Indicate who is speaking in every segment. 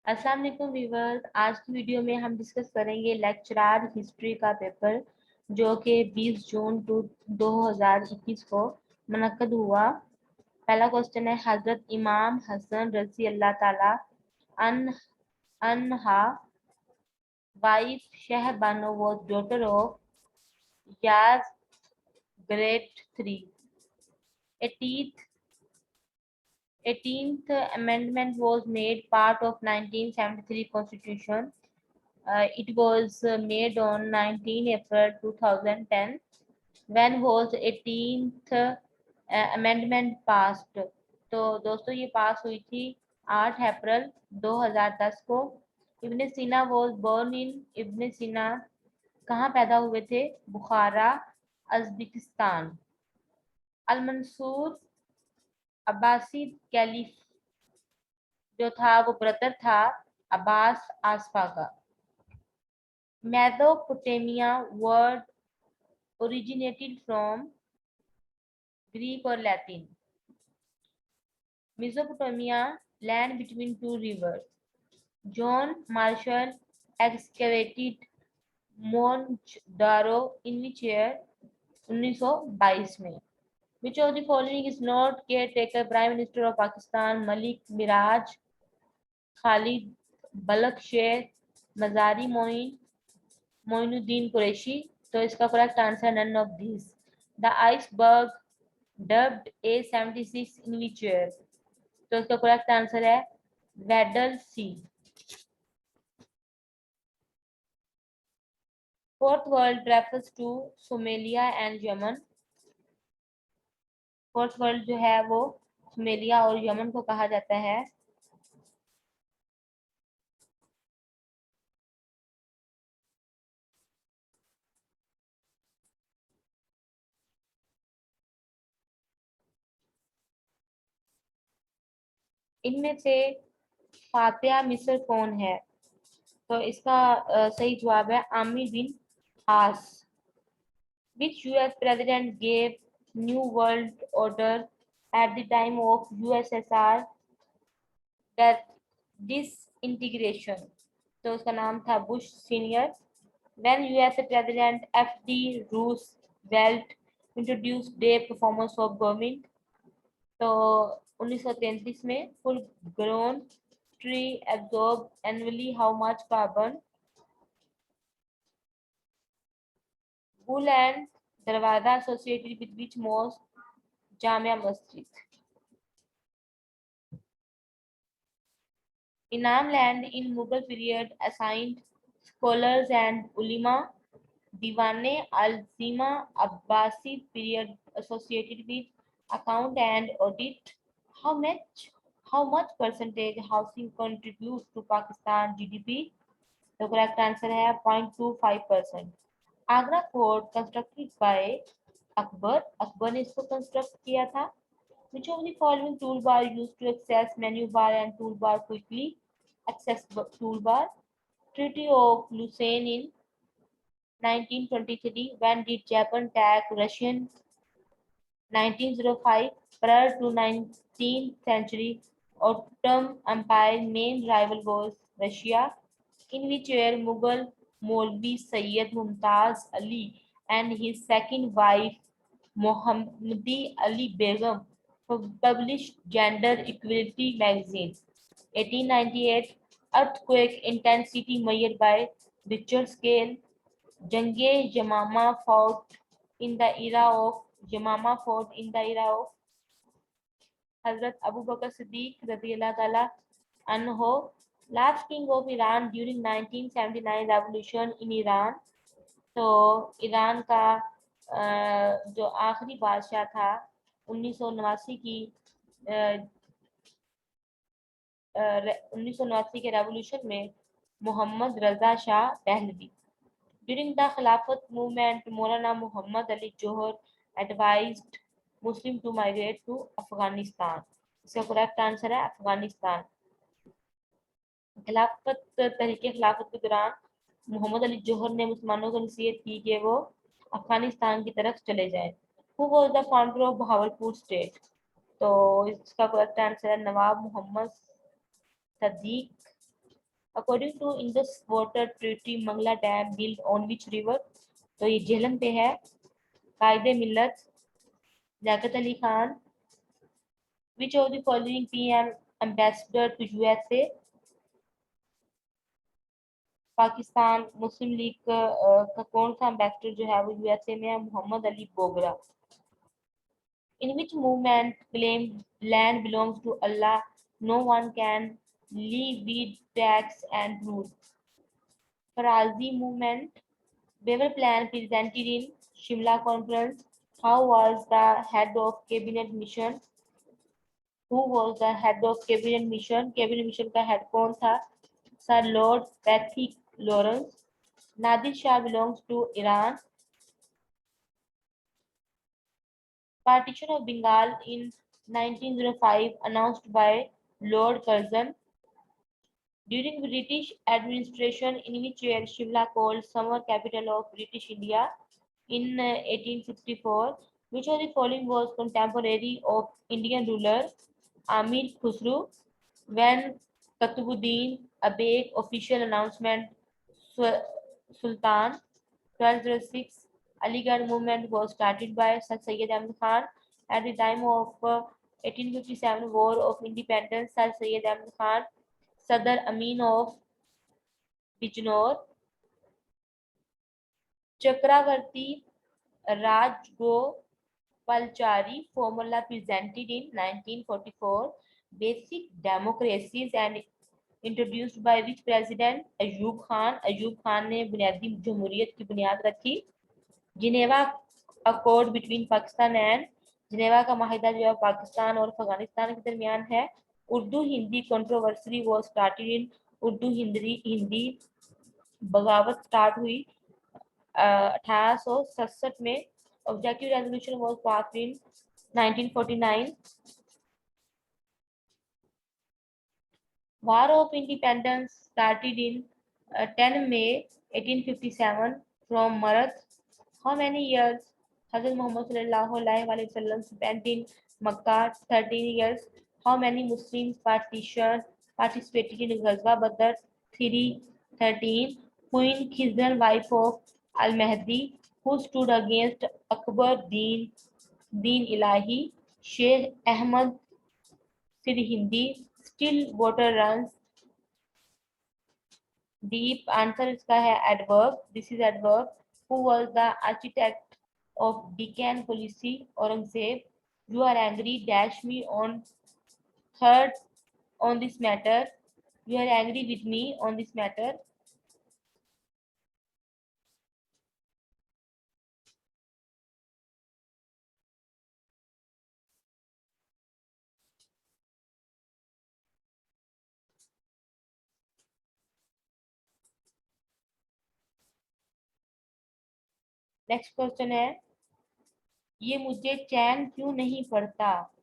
Speaker 1: अस्सलाम वालेकुम व्यूअर्स। आज की वीडियो में हम डिस्कस करेंगे लेक्चरार हिस्ट्री का पेपर जो कि 20 जून 2021 को मुनक्कद हुआ। पहला क्वेश्चन है, हजरत इमाम हसन रजी अल्लाह ताला अन अनहा wife शहबानो was daughter of Yaz Great 3. 18th 18th amendment was made part of 1973 constitution. It was made on 19 April 2010. When was 18th amendment passed? तो दोस्तों ये पास हुई थी 8 अप्रैल 2010 को। इब्न सीना was born in इब्न सीना कहाँ पैदा हुए थे? बुखारा, उज़्बेकिस्तान। अल मंसूर अब्बासी कैलिफ जो था वो ब्रदर था अब्बास आसफा का। Mesopotamia word originated from Greek or Latin. Mesopotamia, land between two rivers. John Marshall excavated Mohenjo-daro in which year? 1922 में। Which of the following is not caretaker Prime Minister of Pakistan? Malik Miraj, Khalid Balkh Sher, Mazari Moinuddin Qureshi। तो इसका correct answer none of this. The iceberg dubbed A76 in which year? तो इसका correct answer है Weddell sea. Fourth world refers to Somalia and Yemen. Fourth world जो है वो Somalia और Yemen को कहा जाता है। इनमें से फातिहा मिस्र कौन है? तो इसका सही जवाब है आमिर बिन आस। Which US president gave New World Order at the time of USSR disintegration? तो उसका नाम था Bush senior. When US President F.D. Roosevelt introduced day performance of government? तो 1933 में। Full grown tree absorb annually how much carbon? Bull and Darwaza associated with which mosque? Jamia Masjid. Inam land in Mughal period assigned scholars and ulema. Diwane al-Zima Abbasid period associated with account and audit. How much how much percentage housing contributes to Pakistan GDP? The correct answer है 0.25%. Agra fort constructed by Akbar. Akbar ने इसको construct किया था। Which of the following toolbar used to access menu bar and toolbar quickly? Access toolbar. Treaty of Lausanne in 1923. When did Japan attack Russian? 1905. Prior to 19th century, Ottoman Empire main rival was Russia. In which year Mughal Maulvi Sayyid Mumtaz Ali and his second wife Mohammadi Ali Begum published Gender Equality magazine? 1898. Earthquake intensity measured by Richter scale. Jange Yamama fought in the era of Hazrat Abu Bakr Siddiq radiyallahu ta'ala anhu. Last king of Iran during 1979 revolution in Iran. तो Iran का जो आखिरी बादशाह था 1989 की 1989 के revolution में Mohammad Reza Shah Pahlavi. During the Khilafat movement, Maulana Muhammad Ali Johar advised Muslim to migrate to Afghanistan. इसका करेक्ट आंसर है अफगानिस्तान। खिलाफत के दौरान मोहम्मद अली जौहर ने मुसलमानों को नसीहत की कि वो अफगानिस्तान की तरफ चले जाएं। Who was the founder of Bahawalpur state? तो इसका करेक्ट आंसर है Nawab Mohammad Sadiq. According to Indus water treaty Mangla dam build on which river? तो ये झेलम पे है। Quaid-e Millat, Liaquat Ali Khan. Which of the following PM ambassador to USA? Pakistan Muslim League का कौन सा एम्बेसडर जो है वो यूएसए में है? Mohammad Ali Bogra. In which movement claimed land belongs to Allah, no one can levied tax and rule? Farazi movement. Weber plan presented in Shimla conference. How was the head of cabinet mission? Who was the head of cabinet mission? Cabinet mission का head कौन था? Sir Lord Patrick Lawrence. Nadir Shah belongs to Iran. Partition of Bengal in 1905 announced by Lord Curzon. During British administration, in which year Shimla called summer capital of British India? In 1854. Which of the following was contemporary of Indian ruler Amir Khusro? When Qutbuddin Aibak official announcement Sultan 1206 Aligarh movement was started by Sir Syed Ahmad Khan. At the time of 1857 War of Independence, Sir Syed Ahmad Khan, Sadr Amin of Bijnor, Chakravarti Rajgopalachari formula presented in 1944. Basic democracies and introduced by which president? Ayub Khan. Ayub Khan ने बुनियादी जमहूरियत की बुनियाद रखी। Geneva accord between Pakistan and, Geneva का माहिदा जो है पाकिस्तान और अफगानिस्तान के दरमियान है। Urdu Hindi controversy was started in, Urdu Hindi बगावत स्टार्ट हुई 1867 में। Objective resolution was pass in 1949। War of Independence started in 10 May 1857 from Marath. How many years Hazrat Muhammad sallallahu alaihi wasallam spent in Makkah? 13 years. How many Muslims participated in Ghazwa Badr? 3. 13. Queen Khizr, wife of Al-Mahdi, who stood against Akbar Deen Ilahi? Sheikh Ahmad Sirhindi. Still water runs deep. Answer इसका है adverb. This is adverb. Who was the architect of Deccan policy? Aurangzeb. You are angry. Dash me on third on this matter. You are angry with me on this matter. Next question है, ये मुझे चैन क्यों नहीं पड़ता?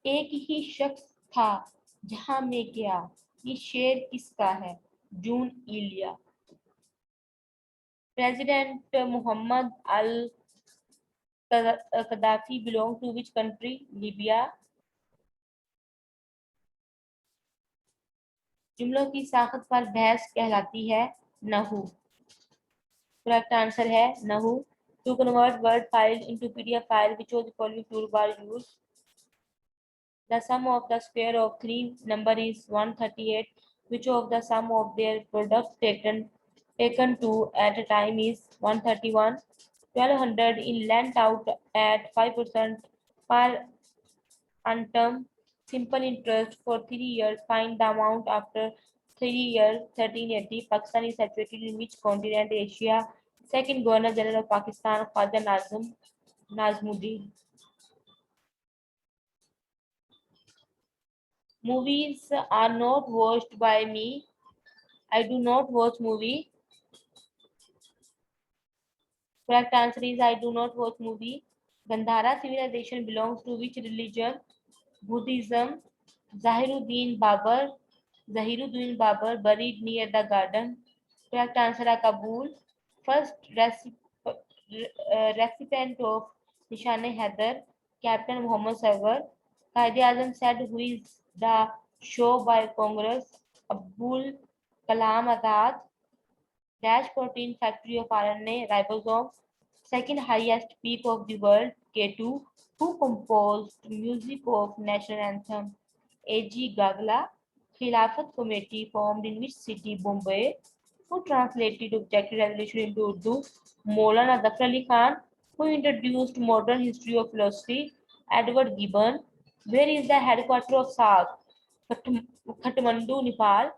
Speaker 1: एक ही शख्स था जहां मैं गया। ये शेर किसका है? जून इलिया। President Mohammad al Gaddafi belong to which country? Libya. जुमलों की साखत पर बहस कहलाती है नहू। करेक्ट आंसर है नहू। To convert word file into PDF file, which of the following toolbar used? The sum of the square of three number is 138. Which of the sum of their products taken to at a time is 131? 1200 in lent out at 5% per annum, simple interest for 3 years. Find the amount after 3 years. 1380. Pakistan is situated in which continent? Asia. Second Governor General of Pakistan, Khwaja Nazmuddin. Movies are not watched by me. I do not watch movie. Correct answer is I do not watch movie. Gandhara civilization belongs to which religion? Buddhism. Zahiruddin Babar buried near the garden. Correct answer is Kabul. First recipient of Nishane Haider, Captain Muhammad Sarwar. Qaid-e-Azam said, who is the show by Congress? Abul Kalam Azad, dash protein factory of RNA, ribosome, second highest peak of the world, K2, who composed music of national anthem, A.G. Gagla, Khilafat Committee formed in which city, Bombay, who translated Objective Revolution into Urdu, Maulana Zafar Ali Khan, who introduced modern history of philosophy, Edward Gibbon, where is the headquarters of SAG, Kathmandu, Nepal,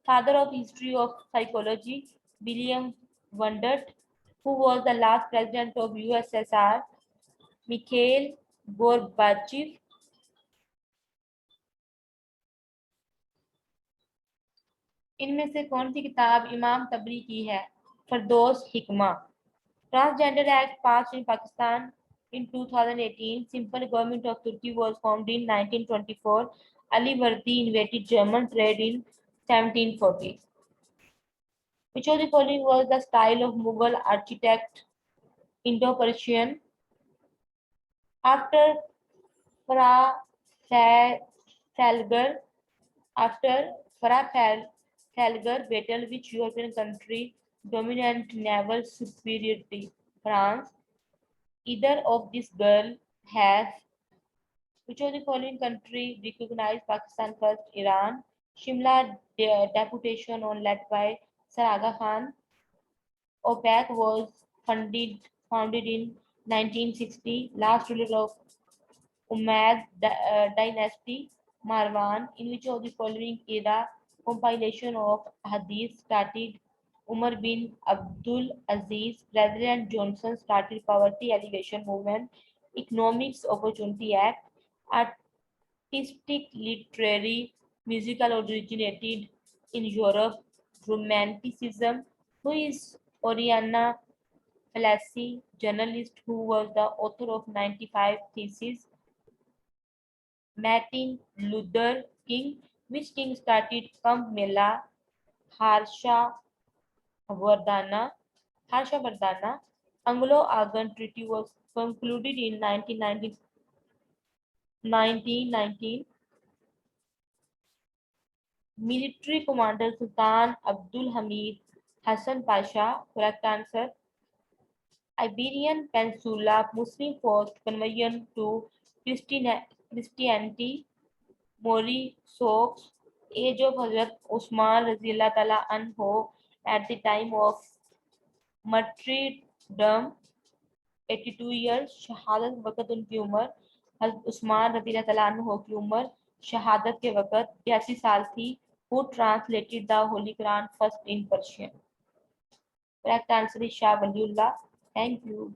Speaker 1: father of history of psychology, William Wondert, who was the last president of USSR, Mikhail Gorbachev. इनमें से कौन सी किताब इमाम तबरी की है? Firdaus हिकमा. Transgender Act passed in Pakistan in 2018. Simple government of Turkey was formed in 1924. Ali Vardi invaded German trade in 1740. Which of the following was the style of Mughal architect? Indo-Persian. After Trafalgar, after Trafalgar battle, which European country dominant naval superiority? France. Either of these girl has. Which of the following country recognized Pakistan first? Iran. Shimla deputation on led by Sir Aga Khan. OPEC was founded in 1960. Last ruler of Umayyad dynasty, Marwan. In which of the following era compilation of hadith started? Umar bin Abdul Aziz. President Johnson started poverty alleviation movement. Economics Opportunity Act. Artistic, literary, musical originated in Europe. Romanticism. Who is Oriana Fallacy, journalist who was the author of 95 Theses? Martin Luther King. Which king started Kumbh Mela? Harsha Vardhana. Anglo-Afghan Treaty was concluded in 1919. Military Commander Sultan Abdul Hamid Hassan Pasha. Correct answer. Iberian Peninsula Muslim forced conversion to Christianity. Mori Soaks. Age of Hazrat Usman Razillah Tala Anho at the time of martyrdom 82 years. शहादत वक़्त उनकी उम्र हज़रत उस्मान रज़ियल्लाहु तआला अन्हु की उम्र शहादत के वक़्त 82 साल थी. Who translated the Holy Quran first in Persian? Correct answer is Shah Waliullah. Thank you.